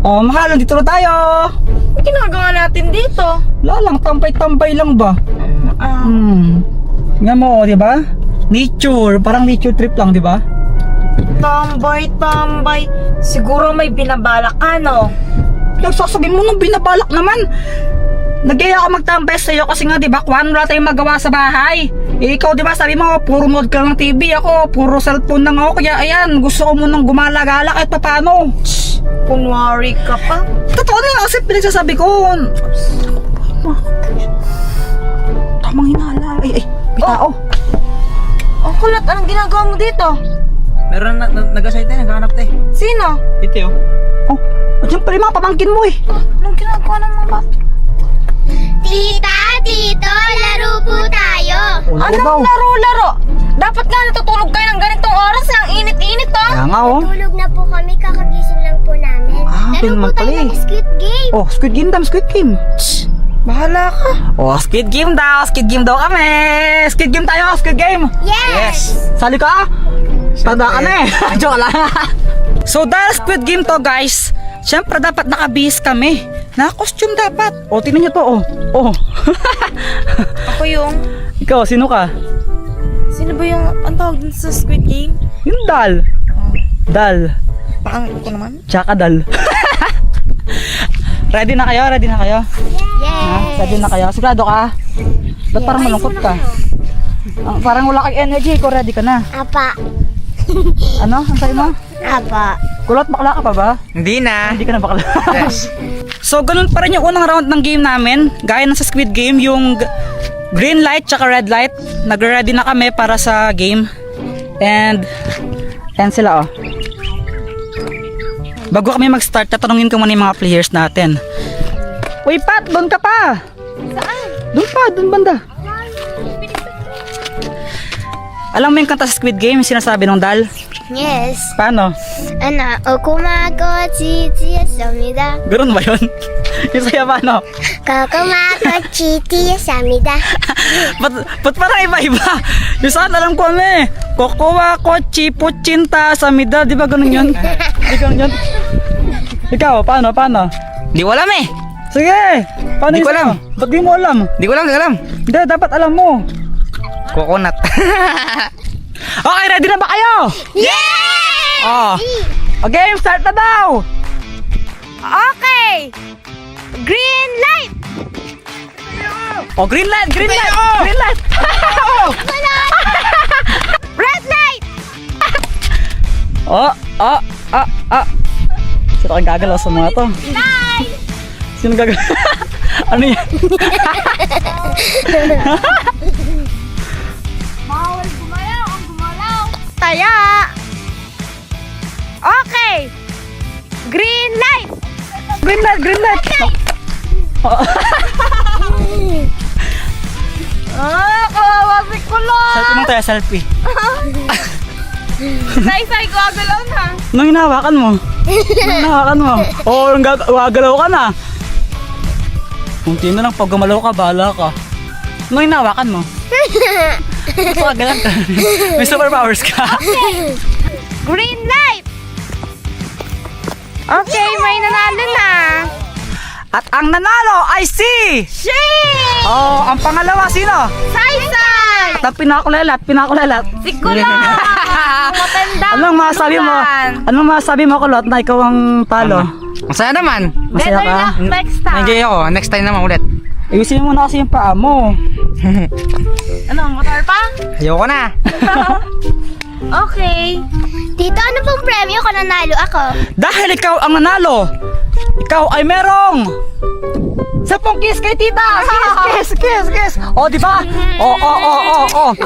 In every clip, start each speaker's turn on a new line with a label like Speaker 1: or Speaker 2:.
Speaker 1: Oh, mahal, nandito na tayo.
Speaker 2: Ano ginagawa natin dito?
Speaker 1: Wala lang, tambay-tambay lang ba? Nga mo, di ba? Nature, parang nature trip lang, di ba?
Speaker 2: Tambay. Siguro may binabalak ka, no?
Speaker 1: Nagsasabi mo nung binabalak naman. Nagaya ako magtambay sa'yo kasi nga, di ba, wala tayong magawa sa bahay. Eh, ikaw, di ba, sabi mo, puro nood ka ng TV, ako, puro cellphone lang ako. Kaya, ayan, gusto ko munang gumala-gala kahit paano.
Speaker 2: Kunwari ka pa.
Speaker 1: Totoo na kasi pinagsasabi ko. Tamang hinala. Ay, bitao.
Speaker 2: Oh, kulat, anong ginagawa mo dito?
Speaker 1: Meron na, nag-asay tayo, naghahanap tayo.
Speaker 2: Sino?
Speaker 1: Ito oh. Oh, dyan pala yung mga pamangkin mo eh.
Speaker 2: Anong ginagawa ng mga bata?
Speaker 3: Tita, tito, laro po tayo.
Speaker 2: Anong laro-laro? Dapat nga natutulog kayo ng ganitong oras. Ang init-init, oh.
Speaker 1: Kaya nga oh.
Speaker 3: Tulog na po kami, kakagising lang po namin.
Speaker 1: Ah,
Speaker 3: Laro
Speaker 1: naman
Speaker 3: po tayo
Speaker 1: pala eh.
Speaker 3: ng Squid Game.
Speaker 1: Oh, Squid Game daw, Squid Game.
Speaker 2: Bahala ka.
Speaker 1: Oh, Squid Game daw kami. Squid Game tayo, Squid Game.
Speaker 3: Yes!
Speaker 1: Sali ka? Tanda ka na eh. Joke lang. So dahil Squid Game to guys, syempre dapat nakabihis kami. Naka-costume dapat. Oh, tingnan nyo to oh. Oh.
Speaker 2: Ako yung...
Speaker 1: Ikaw, sino ka?
Speaker 2: Sino ba yung... Ang tawag dun sa Squid Game?
Speaker 1: Yung Dal. Dal.
Speaker 2: Pangit ko naman.
Speaker 1: Tsaka Dal. Ready na kayo?
Speaker 3: Yes!
Speaker 1: Ha? Ready na kayo? Sigurado ka? Ba't parang malungkot ka? Parang wala kang energy. Ikaw ready ka na?
Speaker 3: Apa.
Speaker 1: Ano? Ang sabi mo?
Speaker 3: Apa.
Speaker 1: Kulot, bakla ka pa ba?
Speaker 4: Hindi na.
Speaker 1: Hindi ka na bakla.
Speaker 4: Yes.
Speaker 1: So, ganun pa rin yung unang round ng game namin. Gaya ng sa Squid Game, yung green light tsaka red light. Nag-ready na kami para sa game. And sila oh. Bago kami mag-start, tatanungin ko muna yung mga players natin. Uy, Pat! Doon ka pa!
Speaker 3: Saan?
Speaker 1: Doon pa! Doon banda! Alam mo yung kanta sa Squid Game, yung sinasabi ng Dal?
Speaker 3: Yes.
Speaker 1: Paano?
Speaker 3: Ano? Okumako chichiyasamida.
Speaker 1: Ganun ba yun? Yung saya paano?
Speaker 3: Kokomako chichiyasamida.
Speaker 1: Ba't parang iba-iba? Yung saan alam ko ano eh. Kokowa, kochi, puchinta, samida. Di ba ganun yun? Di ganun yun? Ikaw, paano?
Speaker 4: Di ko alam eh.
Speaker 1: Sige! Paano
Speaker 4: Di
Speaker 1: yung
Speaker 4: ko
Speaker 1: sa'yo?
Speaker 4: alam.
Speaker 1: Ba't di mo alam?
Speaker 4: Di ko alam.
Speaker 1: Hindi, dapat alam mo.
Speaker 4: Coconut.
Speaker 1: Okay, ready na ba kayo?
Speaker 3: Yay!
Speaker 1: Oh. Okay, start na daw!
Speaker 2: Okay! Green light!
Speaker 1: Oh, green light! Green light!
Speaker 2: Red light!
Speaker 1: Oh. Sino kang gagalaw sa mga to? Sino gagalaw? Ano yan?
Speaker 3: Bawal gumalaw ang gumalaw.
Speaker 2: Taya! Okay! Green light!
Speaker 1: Green light! Oh.
Speaker 2: Kawawa si Kulot!
Speaker 1: Selfie mo tayo, selfie.
Speaker 2: Isa-isa ko agalaw na.
Speaker 1: Nung hinahawakan mo? Oo, gagalaw ka na. Kunti na lang, pag gumalaw ka, bahala ka. Nung hinahawakan mo? Pagalan ka. May superpowers ka.
Speaker 2: Green light! Okay, may nanalo na.
Speaker 1: At ang nanalo ay si...
Speaker 2: Shane!
Speaker 1: Oh, ang pangalawa sino?
Speaker 2: Saysay!
Speaker 1: At ang pinakulelat.
Speaker 2: Si Kulot! Matanda
Speaker 1: Anong masabi mo, Kulot, na ikaw ang talo?
Speaker 4: Masaya naman.
Speaker 1: Masaya
Speaker 2: Better
Speaker 1: ka?
Speaker 2: luck next time.
Speaker 4: Enjoy ako. Next time naman ulit.
Speaker 1: Ayusin mo na kasi yung paa mo.
Speaker 2: Ano, motor pa?
Speaker 4: Ayoko na.
Speaker 2: Okay.
Speaker 3: Tito, ano pong premyo kung nanalo ako?
Speaker 1: Dahil ikaw ang nanalo, ikaw ay merong 10 kiss kay tita! Kiss! O, di ba? O.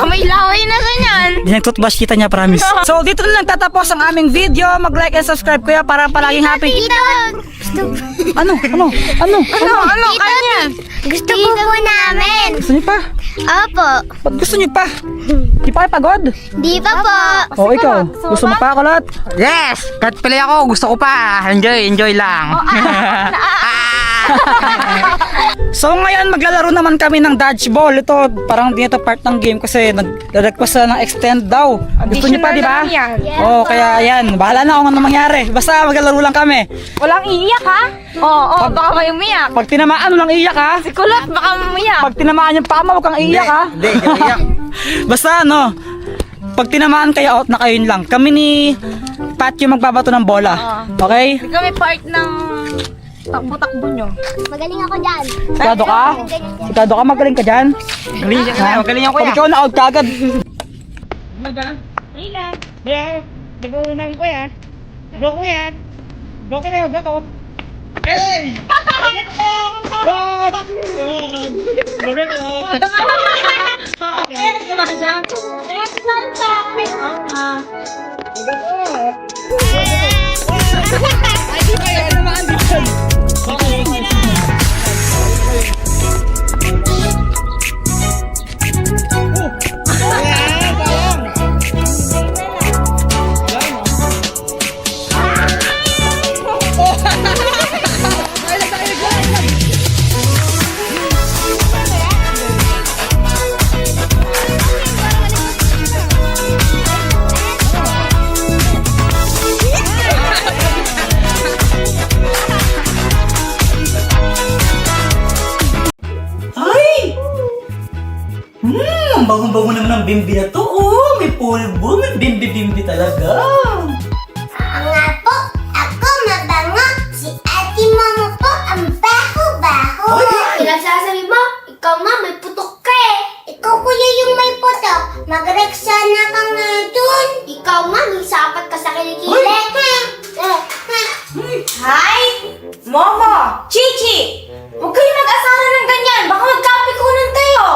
Speaker 2: May laway na ganyan.
Speaker 1: Di nag-toothbrush kita niya, promise. So, dito na lang tatapos ang aming video. Mag-like and subscribe kuya para palaging happy.
Speaker 3: Tito!
Speaker 1: Ano?
Speaker 2: Ano, kanya?
Speaker 3: Gusto po namin.
Speaker 1: Gusto niyo pa?
Speaker 3: Opo.
Speaker 1: Ba't gusto niyo pa? Di pa kayo pagod?
Speaker 3: Di pa po.
Speaker 1: O, ikaw? Gusto mo pa, Kulot?
Speaker 4: Yes! Kahit pala ako, gusto ko pa. Enjoy lang.
Speaker 1: So ngayon maglalaro naman kami ng dodgeball. Ito parang di ito part ng game kasi nag-request na ng extend daw. Gusto niyo pa, di ba?
Speaker 2: Additional lang yan.
Speaker 1: Oo, kaya ayan, bahala na kung ano mangyari. Basta maglalaro lang kami.
Speaker 2: Walang iiyak ha? Oo, baka may umiyak.
Speaker 1: Pag tinamaan, walang iyak ha.
Speaker 2: Si Kulot, baka umiyak.
Speaker 1: Pag tinamaan yung pama, huwag kang iyak ha.
Speaker 4: Hindi iyak.
Speaker 1: Basta ano, pag tinamaan kayo, out na kayo yun lang. Kami ni Pat yung magbabato ng bola. Okay?
Speaker 2: Hindi kami part ng takbo-takbo nyo.
Speaker 3: Magaling ako dyan.
Speaker 1: Sigado ka? Sigado ka? Magaling ka dyan?
Speaker 4: Galing siya kuya, magaling yan
Speaker 1: Pag
Speaker 4: kuya.
Speaker 1: ikaw na-out ka agad.
Speaker 5: Ay! Ang bagong-bago naman ng bimbi na to. Oh, may pulbo, may bimbi-bimbi talaga.
Speaker 3: Nga po, ako mabango. Si ate mama po ang baho-baho. Pinagsasabi mo, ikaw nga may putok ka eh. Ikaw kuya yung may putok. Magreksana ka nga dun. Ikaw nga may sapat ka sa kilikili.
Speaker 2: Hi! Momo! Chichi! Huwag kayo mag-asara ng ganyan. Baka magkapikunan kayo.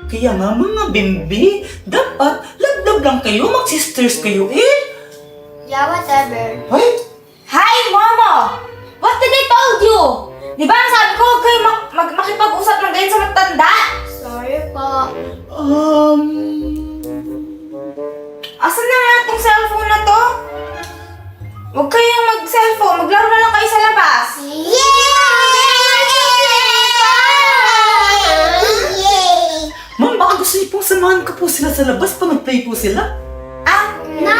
Speaker 5: Kaya nga mga bimbi, dapat lagdab lang kayo, mag-sisters kayo eh.
Speaker 3: Yeah, whatever.
Speaker 5: Ay!
Speaker 2: Hi, Momo! What did I told you? Di ba sabi ko huwag kayo makipag-usap ng ganyan sa matanda?
Speaker 3: Sorry po.
Speaker 2: Asan na nga itong cellphone na to? Huwag kayong mag-cellphone. Maglaro na lang kayo sa labas.
Speaker 3: Yay!
Speaker 5: Ma'am, baka gusto niyo pong samahan ko po sila sa labas pa mag-play po sila.
Speaker 2: Ah,
Speaker 3: No!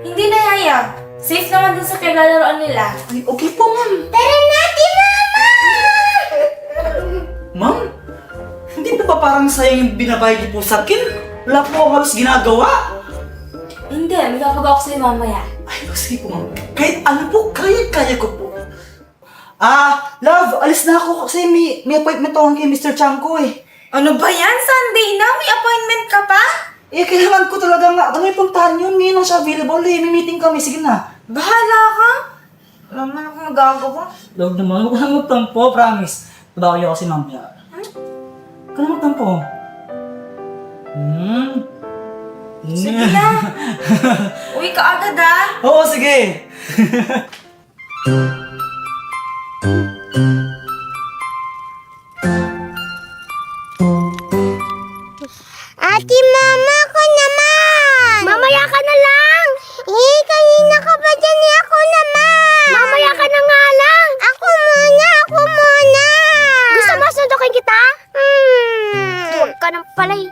Speaker 2: hindi na yayag. Safe naman dun sa kinalaroan nila.
Speaker 5: Ay, okay po ma'am.
Speaker 3: Tara natin, Mama!
Speaker 5: Ma'am, hindi po ba parang sayang yung binabayad niyo po sa akin? Wala po akong halos ginagawa.
Speaker 2: Hindi, magkakaba ko sa'yo mamaya.
Speaker 5: Ay, sige po ma'am. Kahit ano po, kaya ko po. Love, alis na ako kasi may appointment ako kay Mr. Chanko eh.
Speaker 2: Ano ba yan? Sunday na? May appointment ka pa?
Speaker 5: Eh, kailangan ko talaga nga. May puntahan yun. Ngayon lang siya available eh. May meeting kami. Sige na.
Speaker 2: Bahala ka. Wala naman ako magagawa.
Speaker 5: Love naman. Huwag ka lang magtampo. Promise. Taba kayo kasi mamaya. Huwag ka lang magtampo.
Speaker 2: Sige na. Uwi ka agad ah.
Speaker 5: Oo, sige.
Speaker 3: Ate Mama ko naman! Mamaya ka na lang! Kanina ka ba dyan ako naman? Mamaya ka na nga lang! Ako muna! Gusto mo sundukin kita? Huwag ka nang palay.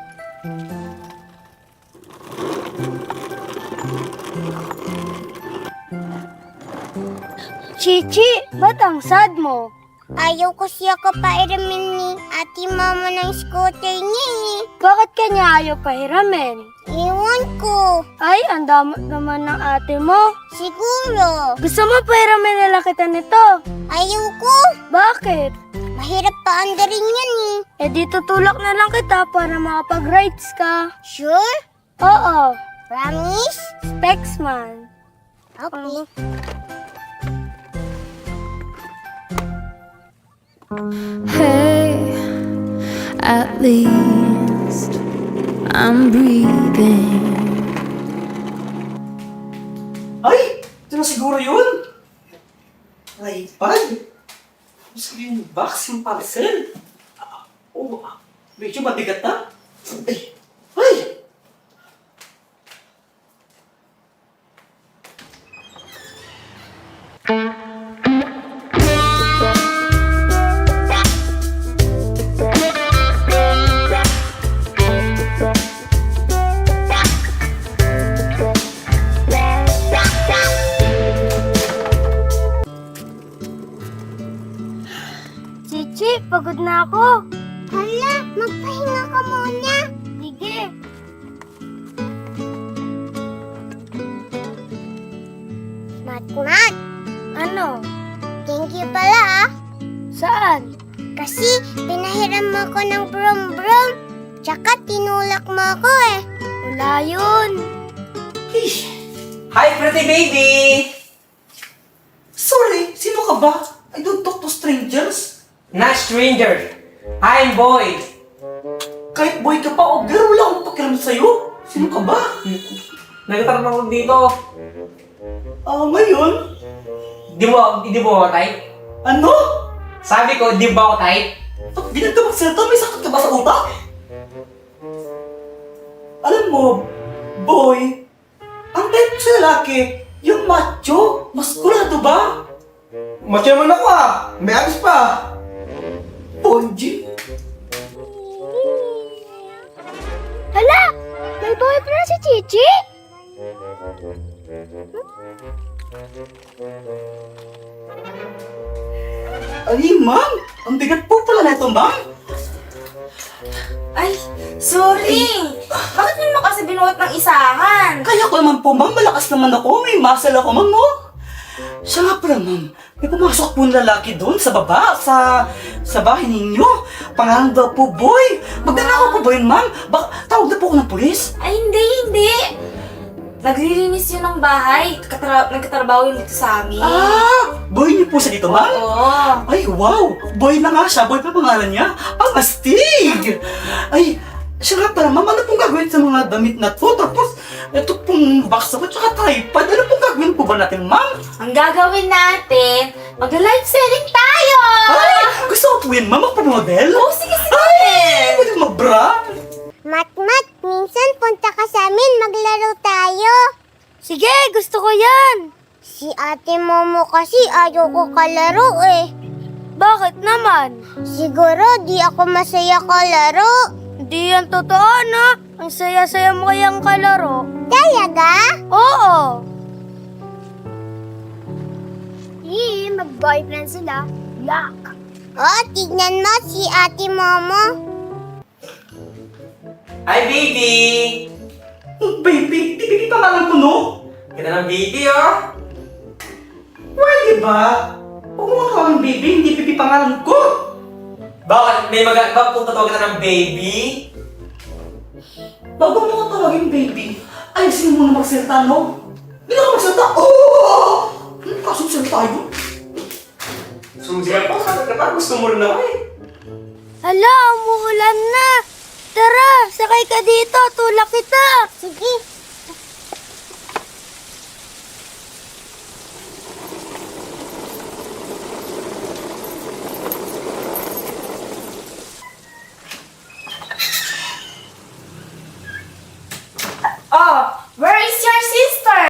Speaker 3: Chichi, ba't ang sad mo? Ayaw ko siya kapairamin ni ate mama ng scooter niya eh. Bakit kanya ayaw pahiramin? Iwan ko. Ay, ang damot naman ng ate mo. Siguro. Gusto mo pahiramin nila kita nito? Ayaw ko. Bakit? Mahirap pa andarin yan eh. Eh di tutulak na lang kita para makapag-rides ka. Sure? Oo. Promise? Specs man. Okay.
Speaker 6: Hey, at least I'm breathing.
Speaker 5: Ay! Ito na siguro yun. Ay, pag. Gusto ko yung box, yung parcel. Medyo mabigat na. Ay! Ay!
Speaker 3: Chichi, pagod na ako. Hala, magpahinga ka muna. Sige. Mat. Ano? Thank you pala ah. Saan? Kasi pinahiram mo ako ng brum-brum. Tsaka tinulak mo ako eh. Wala yun.
Speaker 4: Hi, pretty baby!
Speaker 5: Sorry, sino ka ba? I don't talk to strangers.
Speaker 4: Not stranger. I'm boy.
Speaker 5: Kahit boy ka pa o girl, wala akong pakiram sa'yo. Sino ka ba?
Speaker 4: Nagtatanong ako dito.
Speaker 5: Ngayon?
Speaker 4: Di mo ako type?
Speaker 5: Ano?
Speaker 4: Sabi ko, di ba ako type?
Speaker 5: Ba't ganyan ka magsalita? May sakit ka ba sa utak? Alam mo, boy, ang type ko sa lalaki, yung macho, maskulado ba?
Speaker 7: Macho naman ako ah! May abs pa!
Speaker 5: Bonji?
Speaker 3: Hala! May boyfriend si Chichi?
Speaker 5: Ay, ma'am! Ang bigat po pala na ito, ma'am!
Speaker 2: Ay, sorry. Bakit mo naman kasi binuhat ng isahan?
Speaker 5: Kaya ko naman po, ma'am. Malakas naman ako. May muscle ako, ma'am, no? Siya nga pala, ma'am. May pumasok po na lalaki doon sa baba, sa bahay ninyo. Pangalan daw po, boy. Magdanakaw po ba yun, ma'am? Baka tawag na po ako ng pulis.
Speaker 2: Ay, hindi. Naglilinis yun ng bahay. Nagkatrabaho yun dito sa amin.
Speaker 5: Boy niyo po siya dito, ma'am?
Speaker 2: Oo.
Speaker 5: Ay, wow! Boy na nga siya. Boy pa pangalan niya. Ang astig! Ay, siya nga pala, ma'am. Ano pong gagawin sa mga damit na to? Tapos, ito pong box ako, tsaka tripod. Ano pong gagawin po ba natin, ma'am?
Speaker 2: Ang gagawin natin, mag-live selling tayo!
Speaker 5: Ay! Gusto ko po yun, ma'am. Magpamodel?
Speaker 2: Oh, sige.
Speaker 5: Ay! Pwede ko mag-bra?
Speaker 3: Mat, minsan punta ka sa amin, maglaro tayo. Sige, gusto ko yan. Si ate Momo kasi ayaw ko kalaro eh. Bakit naman? Siguro di ako masaya kalaro. Di yan totoo na. Ang saya-saya mo kayang kalaro. Talaga? Oo. Mag-boyfriend sila. Yuck. Oh, tignan mo si ate Momo.
Speaker 4: Hi, baby!
Speaker 5: Baby, di baby pangalan ko, no?
Speaker 4: Ganda ng baby, oh!
Speaker 5: Pwede ba? Huwag mo kawang baby, hindi baby pangalan ko.
Speaker 4: Bakit? Bakit kung tatawagan na ng baby?
Speaker 5: Bago mo ko tawagin baby, ayusin mo muna magsalita, no? Hindi ka magsalita. Oh! Ano kasunsalita yun?
Speaker 4: Sumisigaw pa, sabi ka pa, gusto mo rin naman eh.
Speaker 3: Hala, umuulan na. Tara, sakay ka dito, tulak kita. Sige.